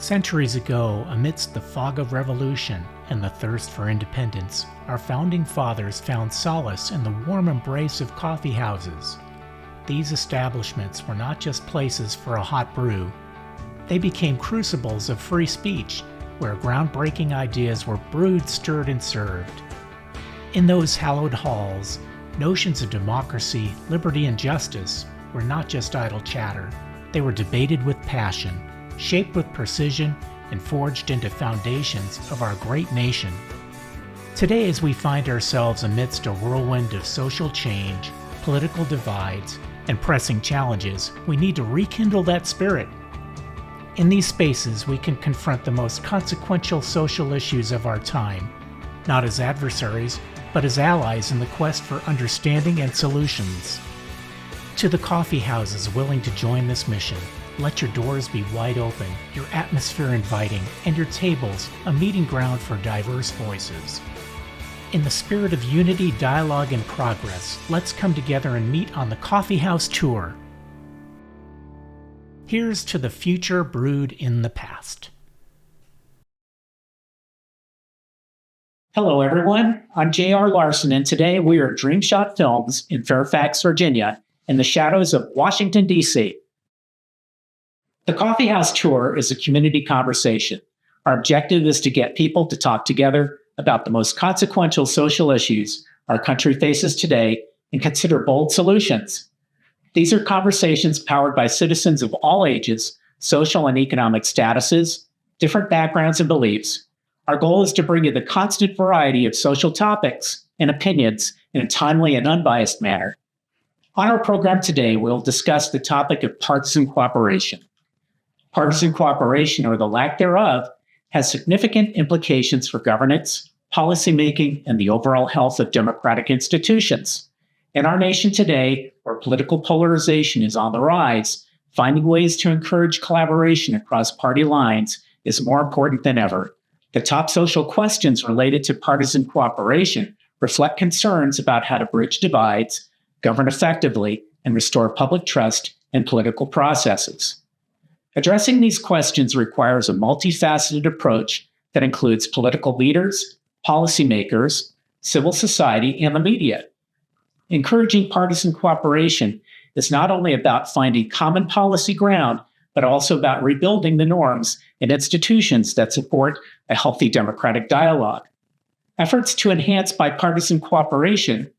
Centuries ago, amidst the fog of revolution and the thirst for independence, our founding fathers found solace in the warm embrace of coffee houses. These establishments were not just places for a hot brew. They became crucibles of free speech, where groundbreaking ideas were brewed, stirred, and served. In those hallowed halls, notions of democracy, liberty, and justice were not just idle chatter. They were debated with passion, shaped with precision, and forged into foundations of our great nation. Today, as we find ourselves amidst a whirlwind of social change, political divides, and pressing challenges, we need to rekindle that spirit. In these spaces, we can confront the most consequential social issues of our time, not as adversaries, but as allies in the quest for understanding and solutions. To the coffee houses willing to join this mission, let your doors be wide open, your atmosphere inviting, and your tables a meeting ground for diverse voices. In the spirit of unity, dialogue, and progress, let's come together and meet on the Coffeehouse Tour. Here's to the future brewed in the past. Hello, everyone. I'm J.R. Larson, and today we are at Dreamshot Films in Fairfax, Virginia, in the shadows of Washington, D.C. The Coffeehouse Tour is a community conversation. Our objective is to get people to talk together about the most consequential social issues our country faces today and consider bold solutions. These are conversations powered by citizens of all ages, social and economic statuses, different backgrounds and beliefs. Our goal is to bring you the constant variety of social topics and opinions in a timely and unbiased manner. On our program today, we'll discuss the topic of partisan cooperation. Partisan cooperation, or the lack thereof, has significant implications for governance, policymaking, and the overall health of democratic institutions. In our nation today, where political polarization is on the rise, finding ways to encourage collaboration across party lines is more important than ever. The top social questions related to partisan cooperation reflect concerns about how to bridge divides, govern effectively, and restore public trust in political processes. Addressing these questions requires a multifaceted approach that includes political leaders, policymakers, civil society, and the media. Encouraging partisan cooperation is not only about finding common policy ground, but also about rebuilding the norms and institutions that support a healthy democratic dialogue. Efforts to enhance bipartisan cooperation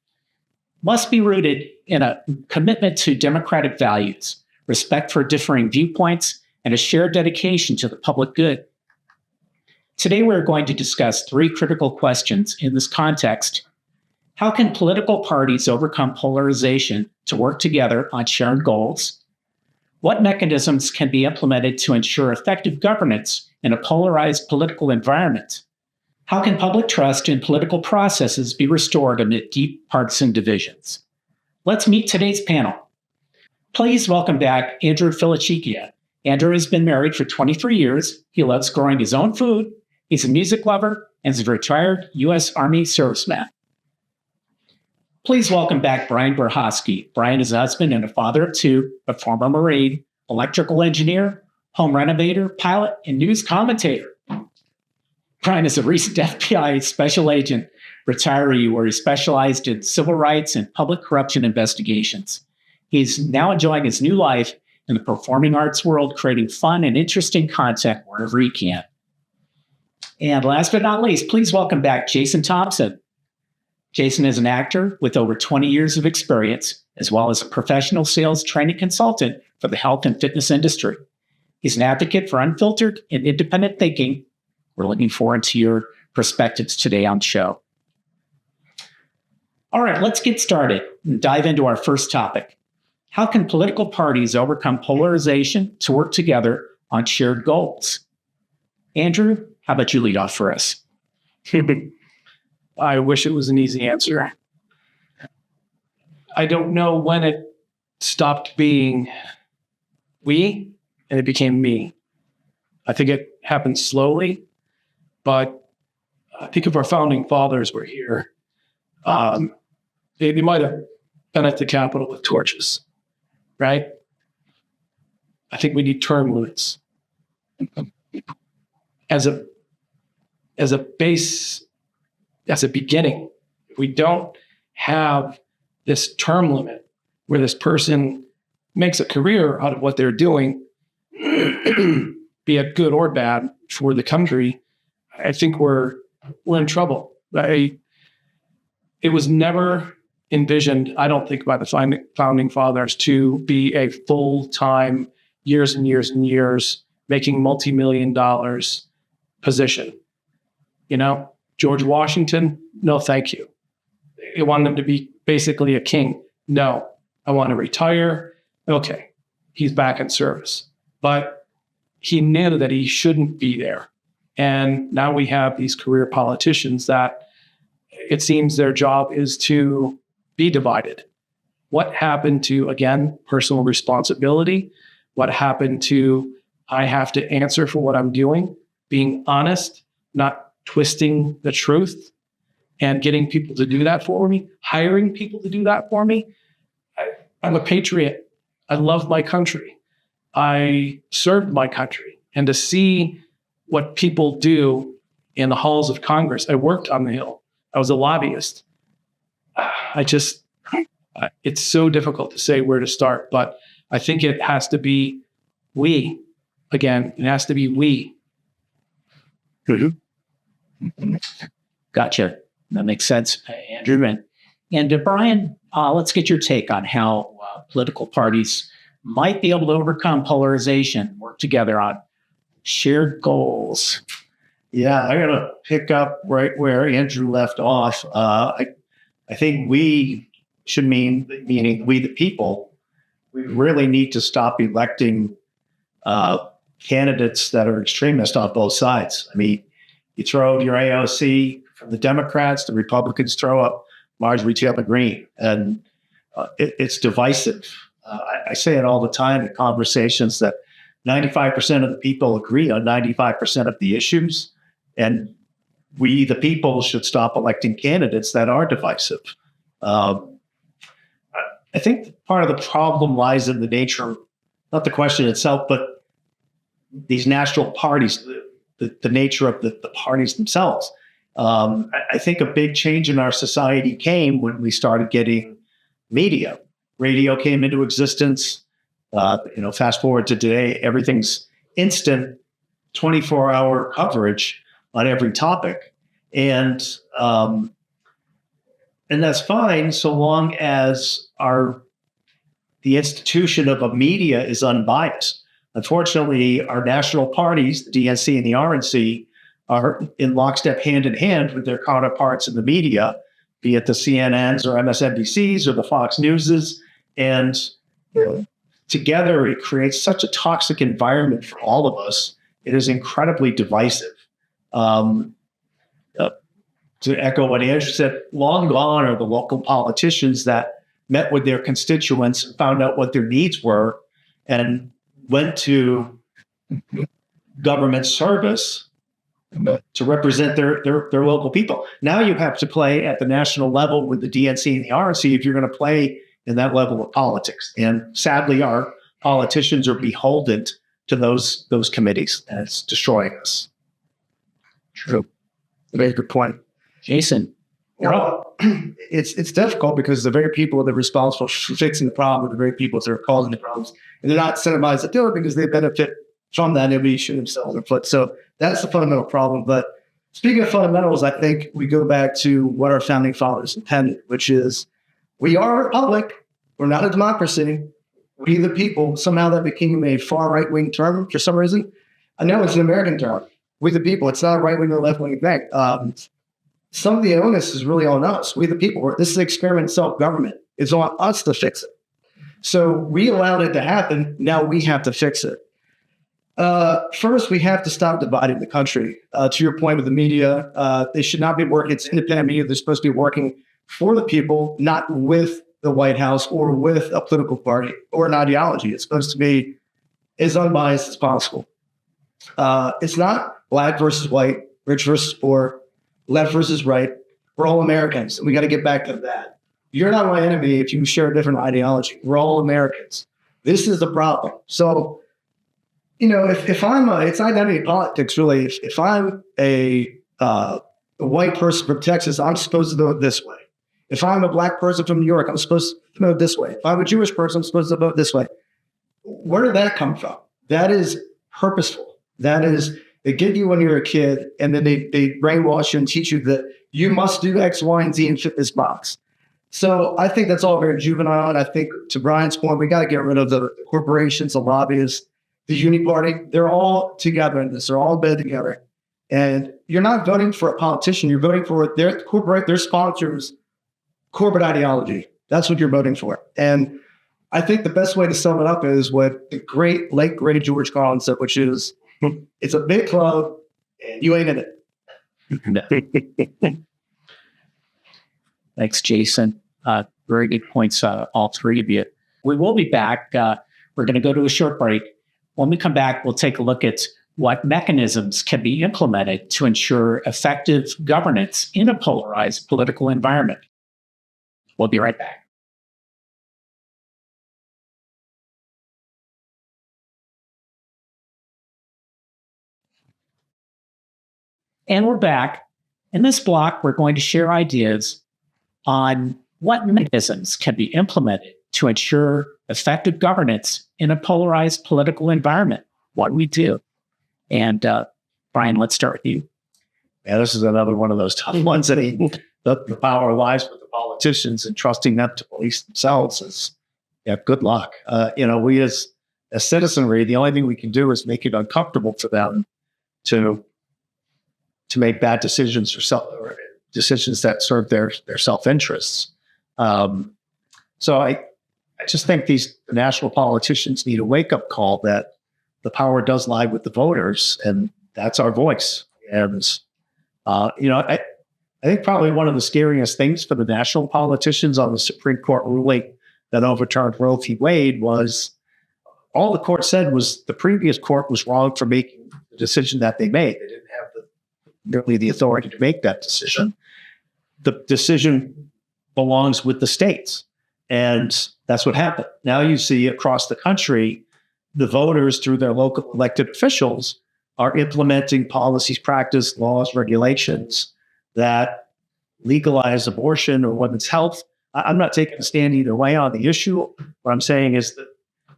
must be rooted in a commitment to democratic values, respect for differing viewpoints, and a shared dedication to the public good. Today, we're going to discuss three critical questions in this context. How can political parties overcome polarization to work together on shared goals? What mechanisms can be implemented to ensure effective governance in a polarized political environment? How can public trust in political processes be restored amid deep partisan divisions? Let's meet today's panel. Please welcome back Andrew Filichicchia. Andrew has been married for 23 years. He loves growing his own food. He's a music lover and is a retired U.S. Army serviceman. Please welcome back Brian Berhosky. Brian is a husband and a father of two, a former Marine, electrical engineer, home renovator, pilot, and news commentator. Brian is a recent FBI special agent retiree where he specialized in civil rights and public corruption investigations. He's now enjoying his new life in the performing arts world, creating fun and interesting content wherever he can. And last but not least, please welcome back Jason Thompson. Jason is an actor with over 20 years of experience, as well as a professional sales training consultant for the health and fitness industry. He's an advocate for unfiltered and independent thinking. We're looking forward to your perspectives today on the show. All right, let's get started and dive into our first topic. How can political parties overcome polarization to work together on shared goals? Andrew, how about you lead off for us? I wish it was an easy answer. I don't know when it stopped being we and it became me. I think it happened slowly, but I think if our founding fathers were here, they might have been at the Capitol with torches, right? I think we need term limits. as a base, as a beginning. We don't have this term limit where this person makes a career out of what they're doing, be it good or bad for the country. I think we're in trouble. It was never envisioned, I don't think, by the founding fathers to be a full-time, years and years and years, making multi-million dollars position. George Washington, no thank you. They wanted him to be basically a king. No, I want to retire. Okay, he's back in service. But he knew that he shouldn't be there. And now we have these career politicians that it seems their job is to be divided. What happened to, again, personal responsibility? What happened to, I have to answer for what I'm doing, being honest, not twisting the truth, and getting people to do that for me, hiring people to do that for me? I'm a patriot. I love my country. I served my country. And to see what people do in the halls of Congress, I worked on the Hill. I was a lobbyist. It's so difficult to say where to start, but I think it has to be we. Again, it has to be we. Mm-hmm. Gotcha. That makes sense, Andrew. And Brian, let's get your take on how political parties might be able to overcome polarization, work together on shared goals. Yeah, I'm going to pick up right where Andrew left off. I think we should meaning we the people, we really need to stop electing candidates that are extremist on both sides. I mean, you throw your AOC from the Democrats, the Republicans throw up Marjorie Taylor Greene, and it's divisive. I say it all the time in conversations that 95% of the people agree on 95% of the issues, and we, the people, should stop electing candidates that are divisive. I think part of the problem lies in the nature, not the question itself, but these national parties, the nature of the parties themselves. I think a big change in our society came when we started getting media. Radio came into existence. Fast forward to today, everything's instant, 24-hour coverage on every topic. And that's fine so long as the institution of a media is unbiased. Unfortunately, our national parties, the DNC and the RNC, are in lockstep hand in hand with their counterparts in the media, be it the CNNs or MSNBCs or the Fox Newses. And together, it creates such a toxic environment for all of us. It is incredibly divisive. To echo what Andrew said, long gone are the local politicians that met with their constituents and found out what their needs were and went to government service to represent their local people. Now you have to play at the national level with the DNC and the RNC if you're going to play in that level of politics. And sadly, our politicians are beholden to those committees, and it's destroying us. True. Very good point. Jason. Well, it's difficult because the very people that are responsible for fixing the problem are the very people that are causing the problems. And they're not incentivized to do it because they benefit from that. Nobody shoot themselves in the foot. So that's the fundamental problem. But speaking of fundamentals, I think we go back to what our founding fathers intended, which is we are a republic. We're not a democracy. We the people. Somehow that became a far right-wing term for some reason. I know it's an American term. We the people. It's not a right-wing or left-wing thing. Some of the onus is really on us. We the people. This is experiment self-government. It's on us to fix it. So we allowed it to happen. Now we have to fix it. First, we have to stop dividing the country. To your point with the media, they should not be working. It's independent media. They're supposed to be working for the people, not with the White House or with a political party or an ideology. It's supposed to be as unbiased as possible. It's not black versus white, rich versus poor, left versus right. We're all Americans. We got to get back to that. You're not my enemy if you share a different ideology. We're all Americans. This is the problem. So, if I'm it's identity politics, really. If I'm a white person from Texas, I'm supposed to vote this way. If I'm a black person from New York, I'm supposed to vote this way. If I'm a Jewish person, I'm supposed to vote this way. Where did that come from? That is purposeful. That is, they get you when you're a kid, and then they brainwash you and teach you that you must do X, Y, and Z and fit this box. So I think that's all very juvenile. And I think, to Brian's point, we got to get rid of the corporations, the lobbyists, the uni party. They're all together in this. They're all in bed together. And you're not voting for a politician. You're voting for their sponsors' corporate ideology. That's what you're voting for. And I think the best way to sum it up is what the late great George Carlin said, which is, it's a big club and you ain't in it. Thanks, Jason. Very good points, all three of you. We will be back. We're going to go to a short break. When we come back, we'll take a look at what mechanisms can be implemented to ensure effective governance in a polarized political environment. We'll be right back. And we're back. In this block, we're going to share ideas on what mechanisms can be implemented to ensure effective governance in a polarized political environment. What we do. And Brian, let's start with you. Yeah, this is another one of those tough ones that the power lies with the politicians, and trusting them to police themselves is, good luck. We as citizenry, the only thing we can do is make it uncomfortable for them to make bad decisions or decisions that serve their self-interests. So I just think these national politicians need a wake-up call that the power does lie with the voters, and that's our voice. And, I think probably one of the scariest things for the national politicians on the Supreme Court ruling that overturned Roe v. Wade was all the court said was the previous court was wrong for making the decision that they made. They didn't have nearly the authority to make that decision. The decision belongs with the states. And that's what happened. Now you see across the country, the voters, through their local elected officials, are implementing policies, practice, laws, regulations that legalize abortion or women's health. I'm not taking a stand either way on the issue. What I'm saying is that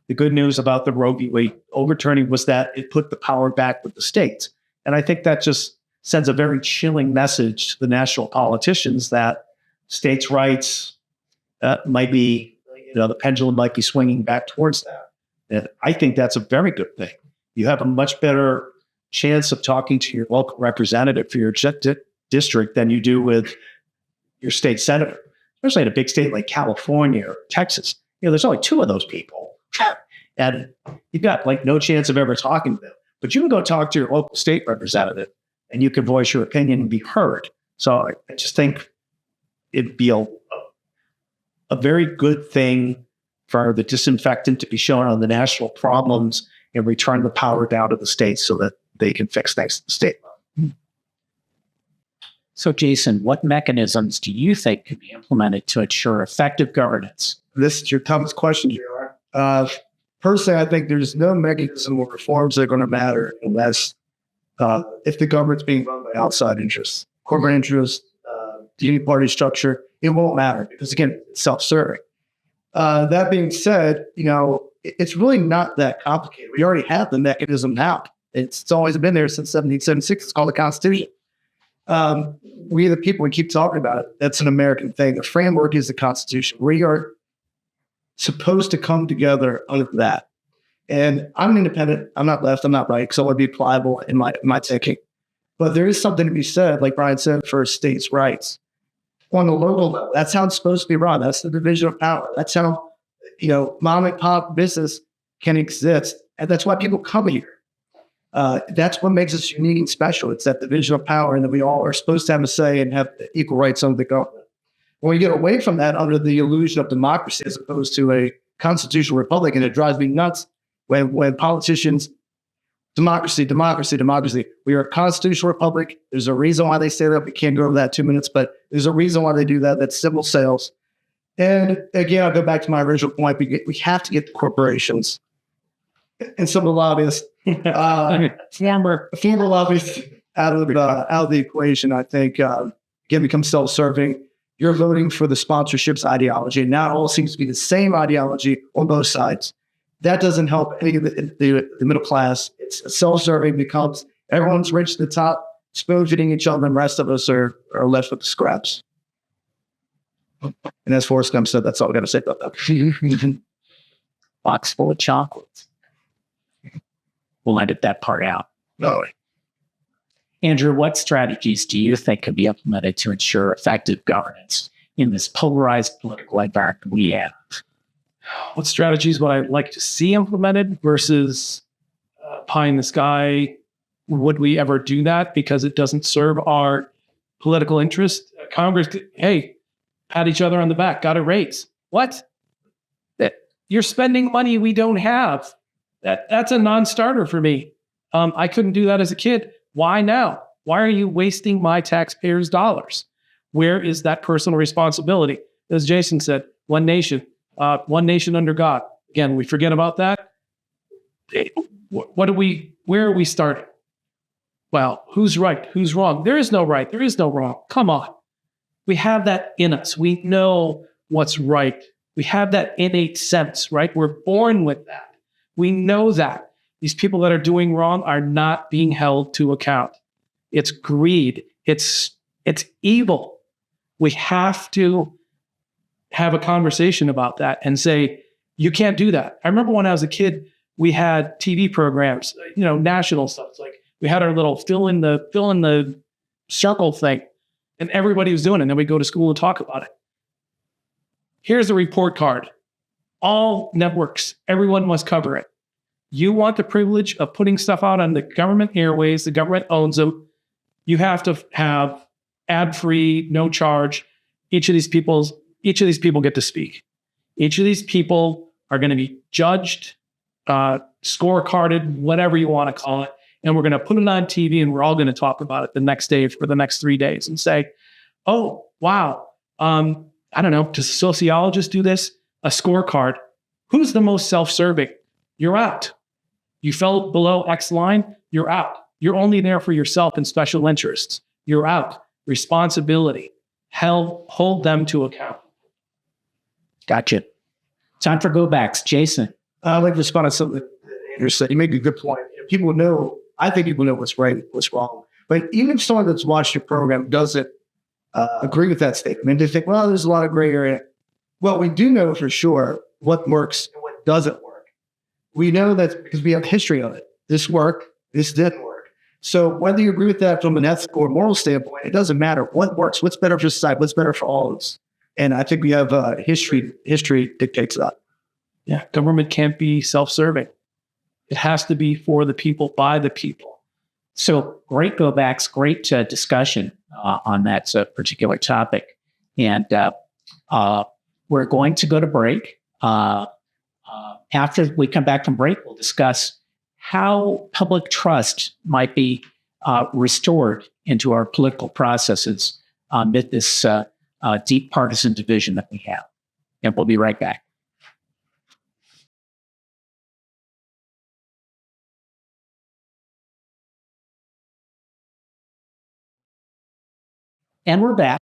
the good news about the Roe v. Wade overturning was that it put the power back with the states. And I think that just sends a very chilling message to the national politicians that states' rights might be, the pendulum might be swinging back towards that. And I think that's a very good thing. You have a much better chance of talking to your local representative for your district than you do with your state senator, especially in a big state like California or Texas. There's only two of those people. And you've got no chance of ever talking to them. But you can go talk to your local state representative and you can voice your opinion and be heard. So I just think it'd be a very good thing for the disinfectant to be shown on the national problems and return the power down to the states so that they can fix things at the state level. So, Jason, what mechanisms do you think could be implemented to ensure effective governance? This is your toughest question, JR. Personally, I think there's no mechanism or reforms that are going to matter unless if the government's being run by outside interests, corporate interests, the unity-party structure, it won't matter because, again, it's self-serving. That being said, it's really not that complicated. We already have the mechanism now. It's always been there since 1776. It's called the Constitution. We, the people, we keep talking about it. That's an American thing. The framework is the Constitution. We are supposed to come together under that. And I'm an independent. I'm not left. I'm not right. So I would be pliable in my thinking. But there is something to be said, like Brian said, for states' rights. On the local level, that's how it's supposed to be run. That's the division of power. That's how, mom and pop business can exist. And that's why people come here. That's what makes us unique and special. It's that division of power, and that we all are supposed to have a say and have equal rights under the government. When we get away from that under the illusion of democracy as opposed to a constitutional republic, and it drives me nuts when politicians, democracy. We are a constitutional republic. There's a reason why they say that. We can't go over that 2 minutes, but there's a reason why they do that. That's civil sales. And again, I'll go back to my original point. We have to get the corporations and some of the lobbyists, former lobbyists out of the equation, I think, again, become self-serving. You're voting for the sponsorship's ideology. And now it all seems to be the same ideology on both sides. That doesn't help any of the middle class. It's self-serving, becomes everyone's rich at the top, spoon-feeding each other, and the rest of us are left with the scraps. And as Forrest Gump said, that's all I got to say about that. Box full of chocolates. We'll edit that part out. No. Andrew, what strategies do you think could be implemented to ensure effective governance in this polarized political environment we have? What strategies would I like to see implemented versus pie in the sky? Would we ever do that because it doesn't serve our political interest? Congress, hey, pat each other on the back, got a raise. What? You're spending money we don't have. That's a non-starter for me. I couldn't do that as a kid. Why now? Why are you wasting my taxpayers' dollars? Where is that personal responsibility? As Jason said, one nation under God. Again, we forget about that. Where are we starting? Well, who's right? Who's wrong? There is no right. There is no wrong. Come on. We have that in us. We know what's right. We have that innate sense, right? We're born with that. We know that. These people that are doing wrong are not being held to account. It's greed. It's evil. We have to have a conversation about that and say, you can't do that. I remember when I was a kid, we had TV programs, national stuff. It's like we had our little fill in the circle thing, and everybody was doing it. And then we go to school and talk about it. Here's a report card. All networks, everyone must cover it. You want the privilege of putting stuff out on the government airways, the government owns them. You have to have ad-free, no charge. Each of these people get to speak. Each of these people are going to be judged, scorecarded, whatever you want to call it. And we're going to put it on TV and we're all going to talk about it the next day for the next 3 days and say, oh, wow. I don't know. Does sociologists do this? A scorecard. Who's the most self-serving? You're out. You fell below X line, you're out. You're only there for yourself and special interests. You're out. Responsibility. Hold them to account. Gotcha. Time for go backs. Jason. I'd like to respond to something that Andrew said. You make a good point. I think people know what's right, what's wrong. But even if someone that's watched your program doesn't agree with that statement, they think, well, there's a lot of gray area. Well, we do know for sure what works and what doesn't work. We know that because we have history of it. This worked, this didn't work. So whether you agree with that from an ethical or moral standpoint, it doesn't matter. What works? What's better for society? What's better for all of us? And I think we have history dictates that. Yeah, government can't be self-serving. It has to be for the people, by the people. So great go backs, great discussion on that particular topic. And we're going to go to break. After we come back from break, we'll discuss how public trust might be restored into our political processes amid this deep partisan division that we have. And we'll be right back. And we're back.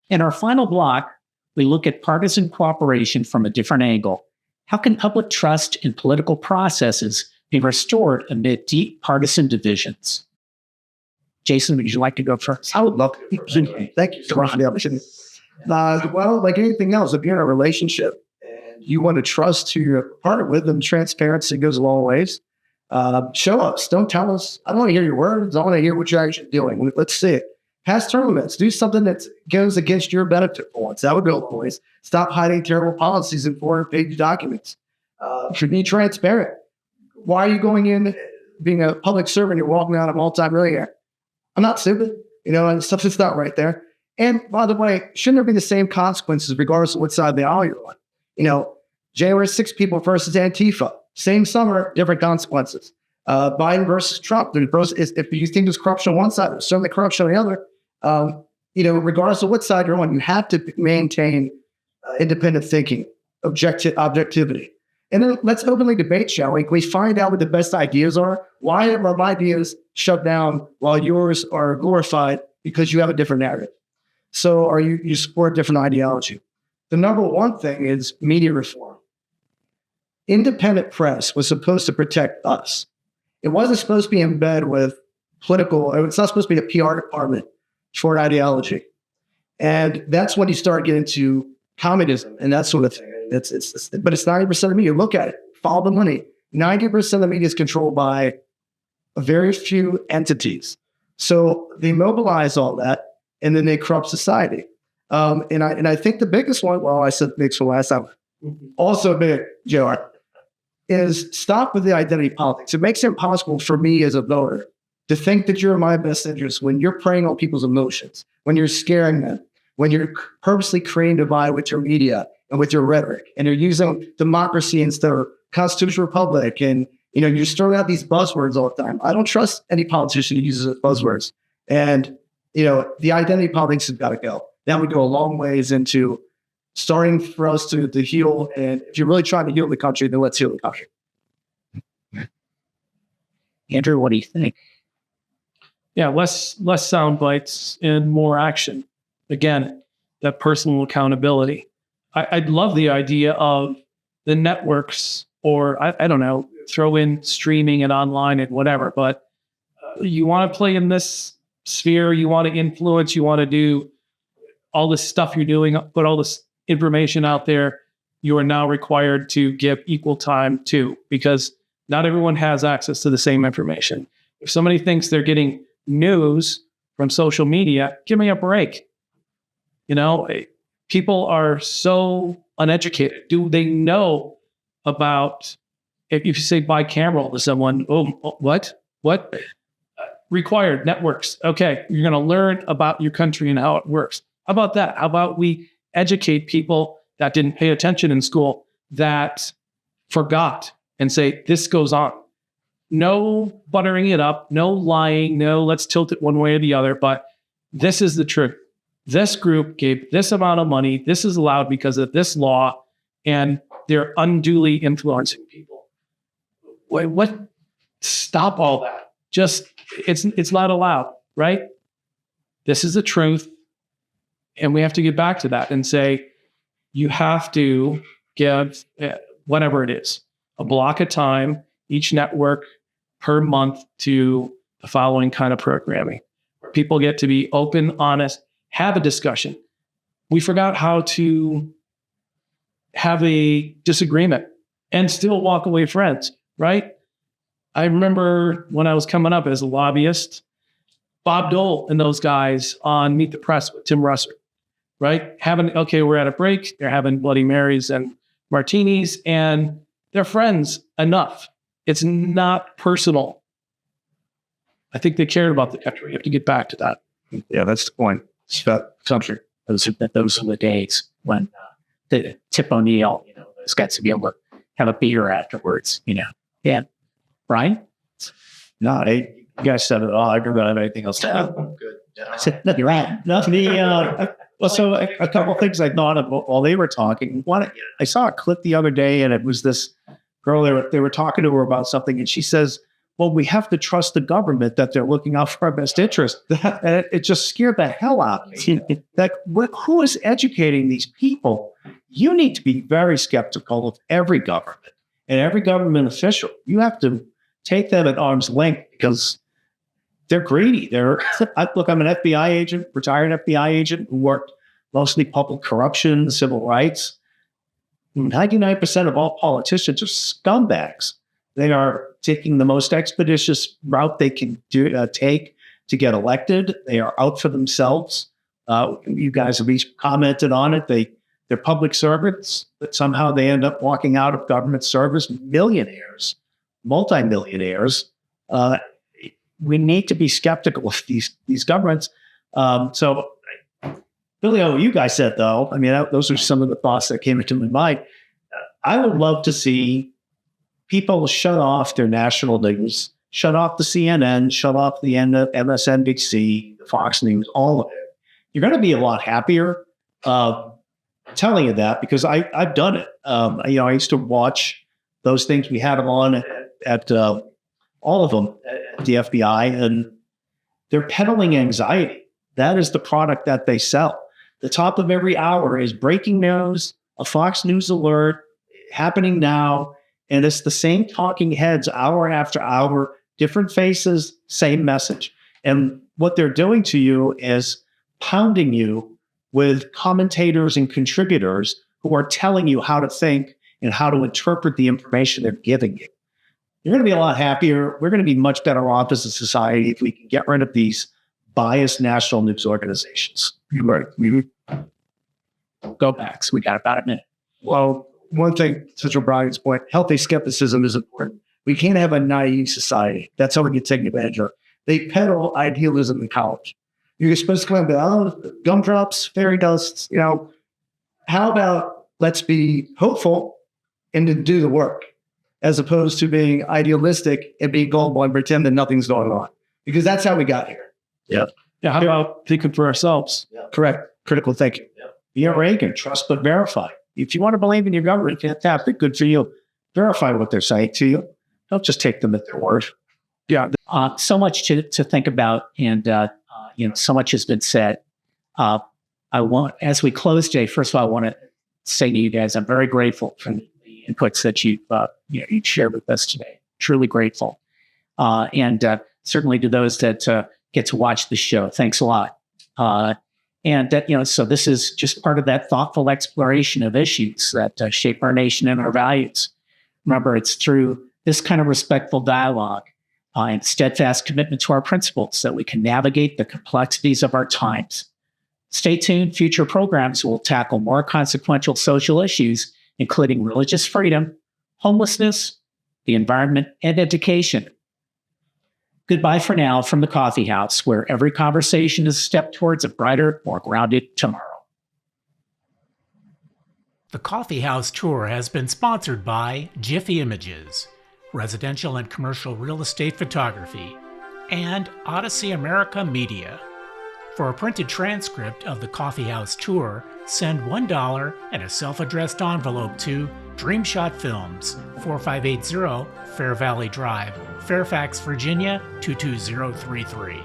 In our final block, we look at partisan cooperation from a different angle. How can public trust in political processes be restored amid deep partisan divisions? Jason, would you like to go first? I would love to. Thank you so much for the opportunity. Well, like anything else, if you're in a relationship and you want to trust who you're partner with, then transparency goes a long ways. Show us. Don't tell us. I don't want to hear your words. I want to hear what you're actually doing. Let's see it. Pass term limits. Do something that goes against your benefit for once. That would go a long ways. Stop hiding terrible policies in 400-page documents. Should be transparent. Why are you going in being a public servant? You're walking out a multi-millionaire. I'm not stupid. And stuff's just not right there. And by the way, shouldn't there be the same consequences regardless of what side of the aisle you're on? January 6 people versus Antifa. Same summer, different consequences. Biden versus Trump. If you think there's corruption on one side, there's certainly corruption on the other. Regardless of what side you're on, you have to maintain independent thinking, objectivity. And then let's openly debate, shall we? We find out what the best ideas are. Why are my ideas shut down while yours are glorified because you have a different narrative? So, or you support a different ideology. The number one thing is media reform. Independent press was supposed to protect us. It wasn't supposed to be in bed with political, it's not supposed to be a PR department for ideology. And that's when you start getting to communism and that sort of thing. But it's 90% of the media. Look at it. Follow the money. 90% of the media is controlled by a very few entities. So they mobilize all that, and then they corrupt society. And I think the biggest one, well, I said biggest one last time, also big, JR, is stop with the identity politics. It makes it impossible for me as a voter to think that you're in my best interest when you're preying on people's emotions, when you're scaring them, when you're purposely creating divide with your media and with your rhetoric, and you're using democracy instead of constitutional republic, and you're just throwing out these buzzwords all the time. I don't trust any politician who uses buzzwords. And the identity politics has got to go. That would go a long ways into starting for us to heal. And if you're really trying to heal the country, then let's heal the country. Andrew, what do you think? Yeah, less sound bites and more action. Again, that personal accountability. I'd love the idea of the networks, or I don't know, throw in streaming and online and whatever. But you want to play in this sphere, you want to influence, you want to do all this stuff you're doing, put all this information out there. You are now required to give equal time to, because not everyone has access to the same information. If somebody thinks they're getting news from social media, give me a break. People are so uneducated. Do they know about, if you say bicameral to someone, what? Required networks. Okay, you're going to learn about your country and how it works. How about that? How about we educate people that didn't pay attention in school, that forgot, and say, this goes on. No buttering it up, no lying, no let's tilt it one way or the other, but this is the truth. This group gave this amount of money. This is allowed because of this law, and they're unduly influencing people. What? Stop all that. Just, it's not allowed, right? This is the truth. And we have to get back to that and say, you have to give whatever it is, a block of time, each network per month, to the following kind of programming, where people get to be open, honest, have a discussion. We forgot how to have a disagreement and still walk away friends, right? I remember when I was coming up as a lobbyist, Bob Dole and those guys on Meet the Press with Tim Russert, right? We're at a break. They're having Bloody Marys and martinis, and they're friends enough. It's not personal. I think they cared about the country. You have to get back to that. Yeah, that's the point. It's about country. Those are the days when Tip O'Neill, those guys to be able to have a beer afterwards, Yeah. Brian? No, you guys said it all. I don't have anything else to add. Good. I said, no, you're right. No, So a couple of things I thought of while they were talking. One, I saw a clip the other day, and it was this girl. They were talking to her about something, and she says, well, we have to trust the government that they're looking out for our best interest. And it just scared the hell out of me. Who is educating these people? You need to be very skeptical of every government and every government official. You have to take them at arm's length because they're greedy. I'm an FBI agent, retired FBI agent who worked mostly public corruption, civil rights. 99% of all politicians are scumbags. They are taking the most expeditious route they can take to get elected. They are out for themselves. You guys have each commented on it. They're public servants, but somehow they end up walking out of government service, millionaires, multimillionaires. We need to be skeptical of these governments. So, Billy, what you guys said, though, those are some of the thoughts that came into my mind. I would love to see people shut off their national news, shut off the CNN, shut off the MSNBC, the Fox News, all of it. You're going to be a lot happier. Telling you that because I've done it. I used to watch those things. We had them on at all of them at the FBI, and they're peddling anxiety. That is the product that they sell. The top of every hour is breaking news, a Fox News alert happening now, and it's the same talking heads hour after hour, different faces, same message. And what they're doing to you is pounding you with commentators and contributors who are telling you how to think and how to interpret the information they're giving you. You're going to be a lot happier. We're going to be much better off as a society if we can get rid of these biased national news organizations. Right. Go back. So we got about a minute. Well, one thing, to O'Brien's point, healthy skepticism is important. We can't have a naive society. That's how we get taken advantage of. They peddle idealism in college. You're supposed to come and gumdrops, fairy dusts, how about let's be hopeful and to do the work as opposed to being idealistic and being gullible and pretend that nothing's going on, because that's how we got here. Yeah. How about thinking for ourselves? Yeah. Correct. Critical thinking. Yeah. Be Reagan, trust but verify. If you want to believe in your government, fantastic, good for you. Verify what they're saying to you. Don't just take them at their word. Yeah. So much to think about, and so much has been said. As we close today, first of all, I want to say to you guys, I'm very grateful for the inputs that you've shared with us today. Truly grateful, and certainly to those that get to watch the show. Thanks a lot. So this is just part of that thoughtful exploration of issues that shape our nation and our values. Remember, it's through this kind of respectful dialogue and steadfast commitment to our principles that we can navigate the complexities of our times. Stay tuned. Future programs will tackle more consequential social issues, including religious freedom, homelessness, the environment, and education. Goodbye for now from the Coffeehouse, where every conversation is a step towards a brighter, more grounded tomorrow. The Coffeehouse tour has been sponsored by Jiffy Images, residential and commercial real estate photography, and Odyssey America Media. For a printed transcript of the Coffeehouse tour, send $1 and a self-addressed envelope to Dreamshot Films, 4580 Fair Valley Drive, Fairfax, Virginia, 22033.